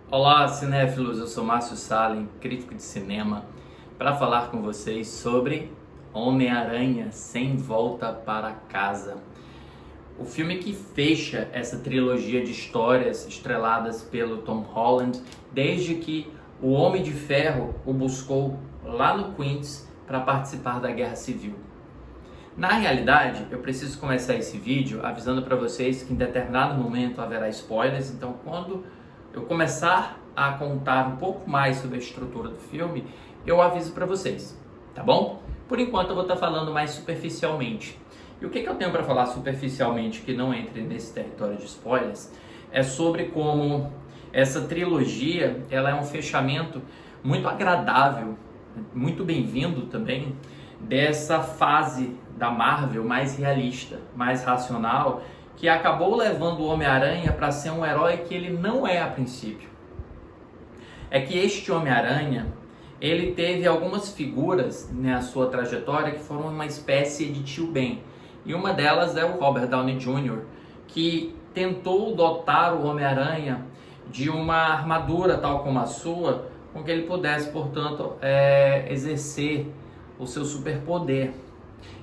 Olá, cinéfilos! Eu sou Márcio Salem, crítico de cinema, para falar com vocês sobre Homem-Aranha Sem Volta para Casa. O filme que fecha essa trilogia de histórias estreladas pelo Tom Holland, desde que o Homem de Ferro o buscou lá no Queens para participar da Guerra Civil. Na realidade, eu preciso começar esse vídeo avisando para vocês que em determinado momento haverá spoilers, então quando eu começar a contar um pouco mais sobre a estrutura do filme, eu aviso para vocês, tá bom? Por enquanto eu vou estar falando mais superficialmente. E o que eu tenho para falar superficialmente que não entre nesse território de spoilers é sobre como essa trilogia ela é um fechamento muito agradável, muito bem-vindo também, dessa fase da Marvel mais realista, mais racional, que acabou levando o Homem-Aranha para ser um herói que ele não é a princípio. É que este Homem-Aranha, ele teve algumas figuras na sua trajetória que foram uma espécie de tio Ben. E uma delas é o Robert Downey Jr., que tentou dotar o Homem-Aranha de uma armadura tal como a sua, com que ele pudesse, portanto, exercer o seu superpoder.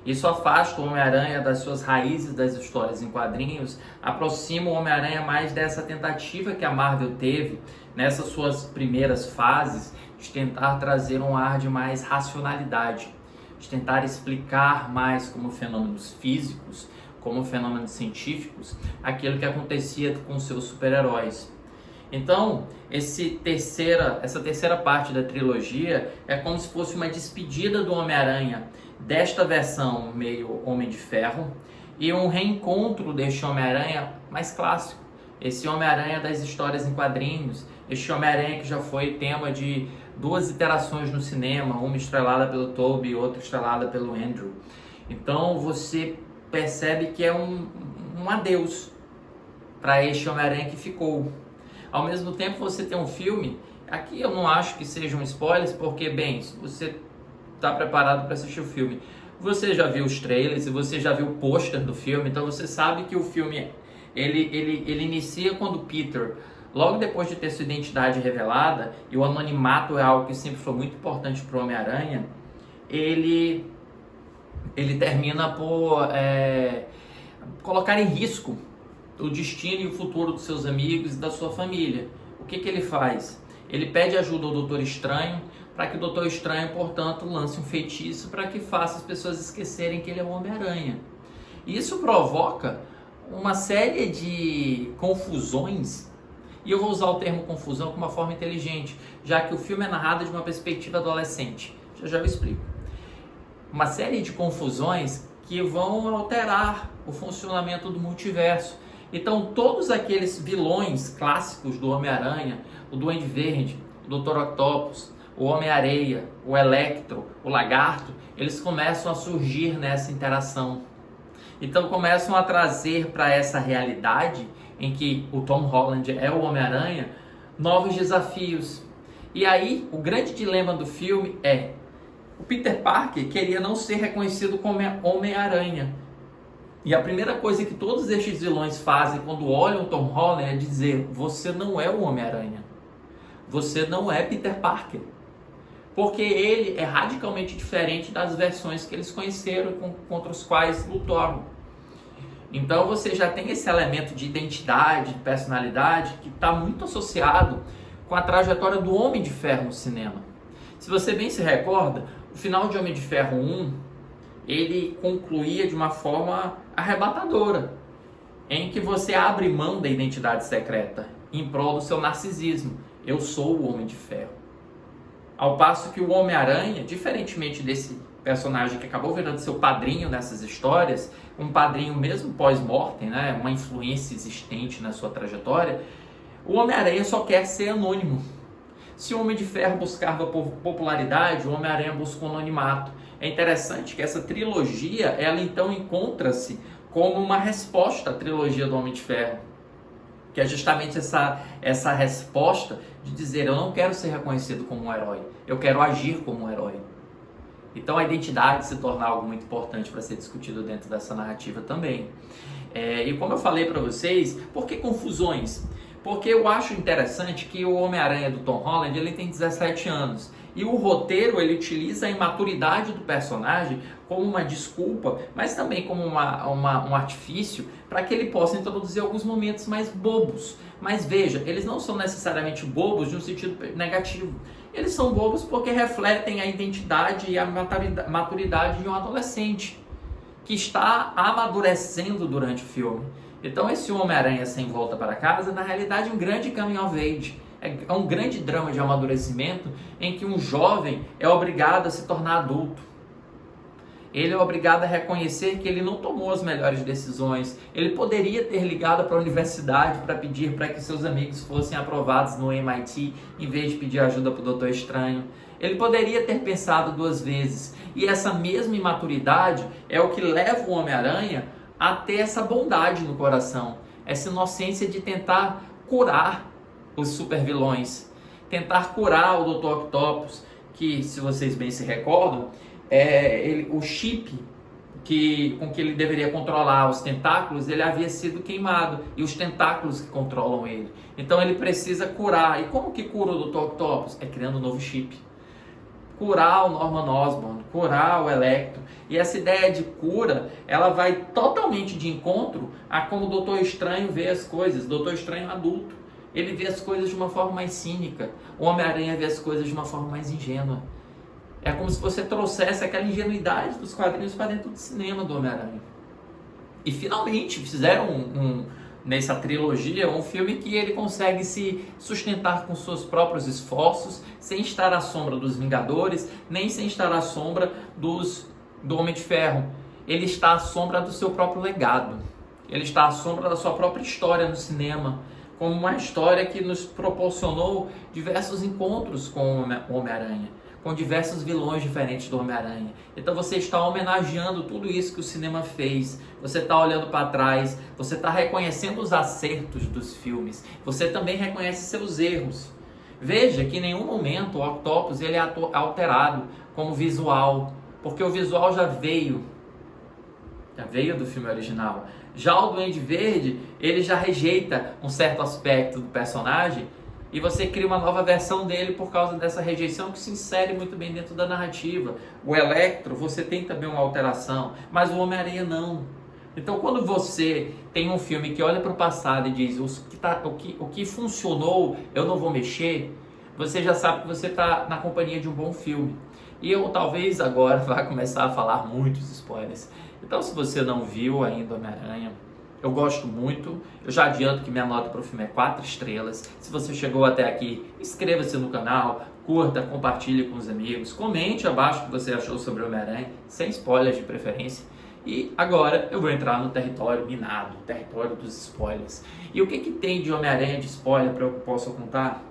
Isso afasta o Homem-Aranha das suas raízes das histórias em quadrinhos, aproxima o Homem-Aranha mais dessa tentativa que a Marvel teve nessas suas primeiras fases de tentar trazer um ar de mais racionalidade, de tentar explicar mais como fenômenos físicos, como fenômenos científicos, aquilo que acontecia com seus super-heróis. Então, essa terceira parte da trilogia é como se fosse uma despedida do Homem-Aranha desta versão meio Homem de Ferro e um reencontro deste Homem-Aranha mais clássico, esse Homem-Aranha das histórias em quadrinhos, este Homem-Aranha que já foi tema de duas iterações no cinema, uma estrelada pelo Tobey e outra estrelada pelo Andrew. Então você percebe que é um adeus para este Homem-Aranha que ficou. Ao mesmo tempo você tem um filme, aqui eu não acho que sejam spoilers, porque, bem, se você está preparado para assistir o filme, você já viu os trailers e você já viu o pôster do filme, então você sabe que o filme ele inicia quando Peter, logo depois de ter sua identidade revelada, e o anonimato é algo que sempre foi muito importante para o Homem-Aranha, ele termina por colocar em risco o destino e o futuro dos seus amigos e da sua família. O que ele faz? Ele pede ajuda ao Doutor Estranho para que o Doutor Estranho, portanto, lance um feitiço para que faça as pessoas esquecerem que ele é o Homem-Aranha. Isso provoca uma série de confusões, e eu vou usar o termo confusão com uma forma inteligente, já que o filme é narrado de uma perspectiva adolescente. Já eu explico. Uma série de confusões que vão alterar o funcionamento do multiverso. Então, todos aqueles vilões clássicos do Homem-Aranha, o Duende Verde, o Dr. Octopus, o Homem-Areia, o Electro, o Lagarto, eles começam a surgir nessa interação. Então, começam a trazer para essa realidade em que o Tom Holland é o Homem-Aranha, novos desafios. E aí, o grande dilema do filme é: o Peter Parker queria não ser reconhecido como Homem-Aranha. E a primeira coisa que todos estes vilões fazem quando olham o Tom Holland é dizer: você não é o Homem-Aranha. Você não é Peter Parker. Porque ele é radicalmente diferente das versões que eles conheceram e contra os quais lutaram. Então você já tem esse elemento de identidade, de personalidade, que está muito associado com a trajetória do Homem de Ferro no cinema. Se você bem se recorda, o final de Homem de Ferro 1, ele concluía de uma forma arrebatadora, em que você abre mão da identidade secreta em prol do seu narcisismo. Eu sou o Homem de Ferro. Ao passo que o Homem-Aranha, diferentemente desse personagem que acabou virando seu padrinho nessas histórias, um padrinho mesmo pós-mortem, né, uma influência existente na sua trajetória, o Homem-Aranha só quer ser anônimo. Se o Homem de Ferro buscava popularidade, o Homem-Aranha busca o anonimato. É interessante que essa trilogia, ela então encontra-se como uma resposta à trilogia do Homem de Ferro, que é justamente essa resposta de dizer: eu não quero ser reconhecido como um herói, eu quero agir como um herói. Então a identidade se torna algo muito importante para ser discutido dentro dessa narrativa também. E como eu falei para vocês, por que confusões? Porque eu acho interessante que o Homem-Aranha do Tom Holland, ele tem 17 anos. E o roteiro, ele utiliza a imaturidade do personagem como uma desculpa, mas também como um artifício para que ele possa introduzir alguns momentos mais bobos. Mas veja, eles não são necessariamente bobos de um sentido negativo. Eles são bobos porque refletem a identidade e a maturidade de um adolescente que está amadurecendo durante o filme. Então esse Homem-Aranha Sem Volta para Casa, na realidade, é um grande coming of age. É um grande drama de amadurecimento em que um jovem é obrigado a se tornar adulto. Ele é obrigado a reconhecer que ele não tomou as melhores decisões. Ele poderia ter ligado para a universidade para pedir para que seus amigos fossem aprovados no MIT, em vez de pedir ajuda para o Doutor Estranho. Ele poderia ter pensado 2 vezes. E essa mesma imaturidade é o que leva o Homem-Aranha a ter essa bondade no coração, essa inocência de tentar curar os supervilões, tentar curar o Dr. Octopus, que, se vocês bem se recordam, o chip com que ele deveria controlar os tentáculos, ele havia sido queimado, e os tentáculos que controlam ele. Então ele precisa curar. E como que cura o Dr. Octopus? É criando um novo chip. Curar o Norman Osborn, curar o Electro. E essa ideia de cura, ela vai totalmente de encontro a como o Doutor Estranho vê as coisas. O Doutor Estranho é adulto. Ele vê as coisas de uma forma mais cínica. O Homem-Aranha vê as coisas de uma forma mais ingênua. É como se você trouxesse aquela ingenuidade dos quadrinhos para dentro do cinema do Homem-Aranha. E finalmente fizeram nessa trilogia um filme que ele consegue se sustentar com seus próprios esforços, sem estar à sombra dos Vingadores, nem sem estar à sombra do Homem de Ferro. Ele está à sombra do seu próprio legado. Ele está à sombra da sua própria história no cinema, como uma história que nos proporcionou diversos encontros com o Homem-Aranha, com diversos vilões diferentes do Homem-Aranha. Então você está homenageando tudo isso que o cinema fez. Você está olhando para trás, você está reconhecendo os acertos dos filmes. Você também reconhece seus erros. Veja que em nenhum momento o Octopus ele é alterado como visual, porque o visual já veio do filme original. Já o Duende Verde, ele já rejeita um certo aspecto do personagem, e você cria uma nova versão dele por causa dessa rejeição que se insere muito bem dentro da narrativa. O Electro, você tem também uma alteração, mas o Homem-Aranha não. Então quando você tem um filme que olha para o passado e diz o que funcionou, eu não vou mexer, você já sabe que você está na companhia de um bom filme. E eu talvez agora vá começar a falar muitos spoilers. Então se você não viu ainda Homem-Aranha, eu gosto muito. Eu já adianto que minha nota para o filme é 4 estrelas. Se você chegou até aqui, inscreva-se no canal, curta, compartilhe com os amigos, comente abaixo o que você achou sobre o Homem-Aranha, sem spoilers de preferência. E agora eu vou entrar no território minado, território dos spoilers. E o que tem de Homem-Aranha de spoiler para eu possa contar?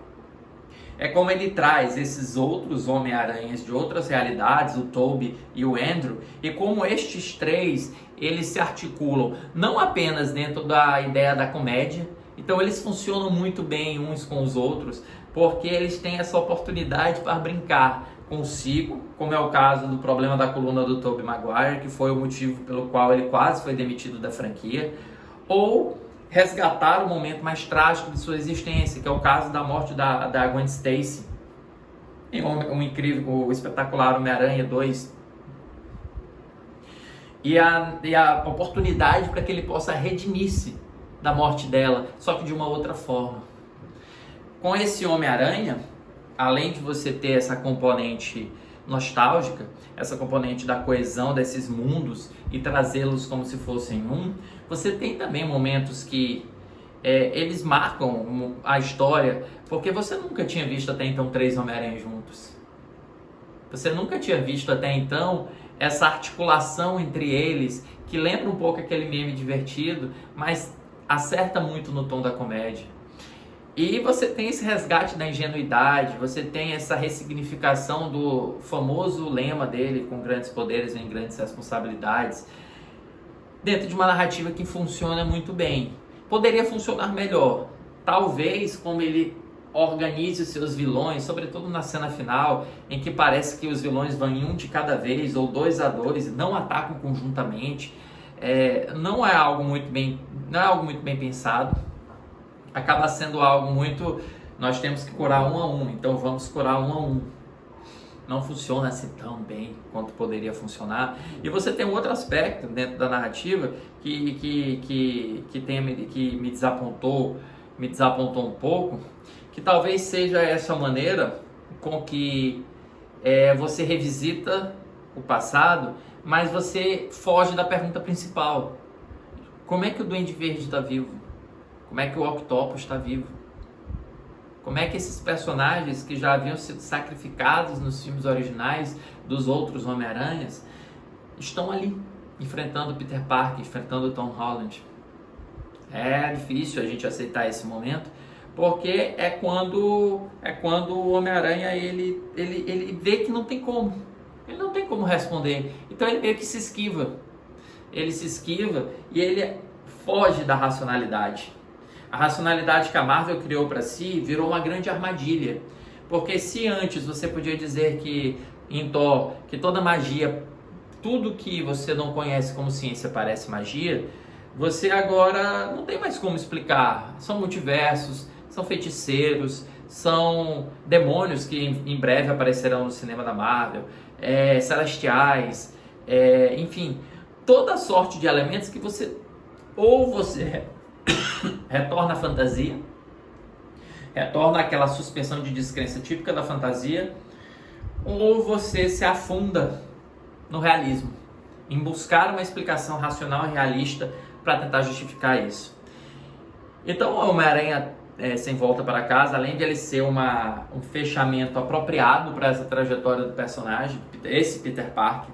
É como ele traz esses outros Homem-Aranhas de outras realidades, o Tobey e o Andrew, e como estes 3, eles se articulam não apenas dentro da ideia da comédia, então eles funcionam muito bem uns com os outros, porque eles têm essa oportunidade para brincar consigo, como é o caso do problema da coluna do Tobey Maguire, que foi o motivo pelo qual ele quase foi demitido da franquia, ou resgatar o momento mais trágico de sua existência, que é o caso da morte da Gwen Stacy em o espetacular Homem-Aranha 2. E a oportunidade para que ele possa redimir-se da morte dela, só que de uma outra forma. Com esse Homem-Aranha, além de você ter essa componente nostálgica, essa componente da coesão desses mundos e trazê-los como se fossem um, você tem também momentos que eles marcam a história, porque você nunca tinha visto até então 3 Homem-Aranha juntos. Você nunca tinha visto até então essa articulação entre eles, que lembra um pouco aquele meme divertido, mas acerta muito no tom da comédia. E você tem esse resgate da ingenuidade, você tem essa ressignificação do famoso lema dele, com grandes poderes vem grandes responsabilidades, dentro de uma narrativa que funciona muito bem. Poderia funcionar melhor, talvez como ele organize os seus vilões, sobretudo na cena final, em que parece que os vilões vão em um de cada vez, ou 2 a 2, não atacam conjuntamente. Não é algo muito bem pensado. acaba sendo algo muito... Nós temos que curar um a um, então vamos curar um a um. Não funciona assim tão bem quanto poderia funcionar. E você tem um outro aspecto dentro da narrativa que me desapontou um pouco, que talvez seja essa maneira com que você revisita o passado, mas você foge da pergunta principal. Como é que o Duende Verde está vivo? Como é que o Octopus está vivo? Como é que esses personagens que já haviam sido sacrificados nos filmes originais dos outros Homem-Aranhas estão ali, enfrentando Peter Parker, enfrentando Tom Holland? É difícil a gente aceitar esse momento, porque é quando o Homem-Aranha ele vê que não tem como. Ele não tem como responder. Então ele meio que se esquiva. Ele se esquiva e ele foge da racionalidade. A racionalidade que a Marvel criou para si virou uma grande armadilha. Porque se antes você podia dizer que em Thor, que toda magia, tudo que você não conhece como ciência parece magia, você agora não tem mais como explicar. São multiversos, são feiticeiros, são demônios que em breve aparecerão no cinema da Marvel, celestiais, enfim, toda sorte de elementos que você retorna à fantasia, retorna àquela suspensão de descrença típica da fantasia, ou você se afunda no realismo, em buscar uma explicação racional e realista para tentar justificar isso. Então o Homem-Aranha Sem Volta para Casa, além de ele ser um fechamento apropriado para essa trajetória do personagem, esse Peter Parker,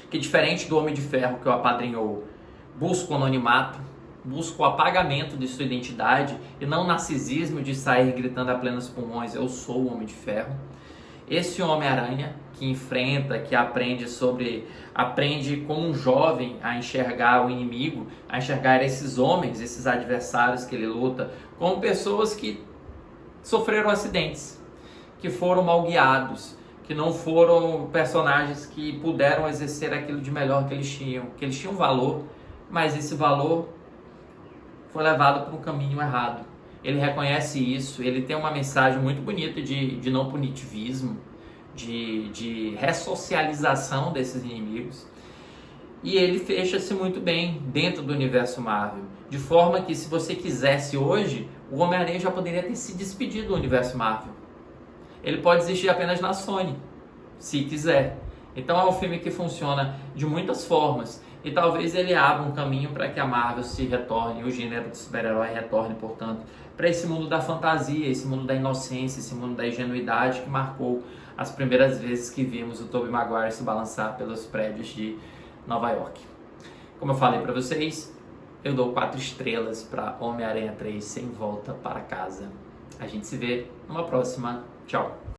que diferente do Homem de Ferro que o apadrinhou, busca o anonimato, busca o apagamento de sua identidade e não o narcisismo de sair gritando a plenos pulmões, eu sou o Homem de Ferro. Esse Homem-Aranha que enfrenta, que aprende como um jovem a enxergar o inimigo, a enxergar esses homens, esses adversários que ele luta, como pessoas que sofreram acidentes, que foram mal guiados, que não foram personagens que puderam exercer aquilo de melhor que eles tinham valor, mas esse valor foi levado por um caminho errado. Ele reconhece isso, ele tem uma mensagem muito bonita de não punitivismo, de ressocialização desses inimigos. E ele fecha-se muito bem dentro do universo Marvel, de forma que se você quisesse hoje, o Homem-Aranha já poderia ter se despedido do universo Marvel. Ele pode existir apenas na Sony, se quiser. Então é um filme que funciona de muitas formas. E talvez ele abra um caminho para que a Marvel se retorne, o gênero de super-herói retorne, portanto, para esse mundo da fantasia, esse mundo da inocência, esse mundo da ingenuidade que marcou as primeiras vezes que vimos o Tobey Maguire se balançar pelos prédios de Nova York. Como eu falei para vocês, eu dou 4 estrelas para Homem-Aranha 3 Sem Volta para Casa. A gente se vê numa próxima. Tchau!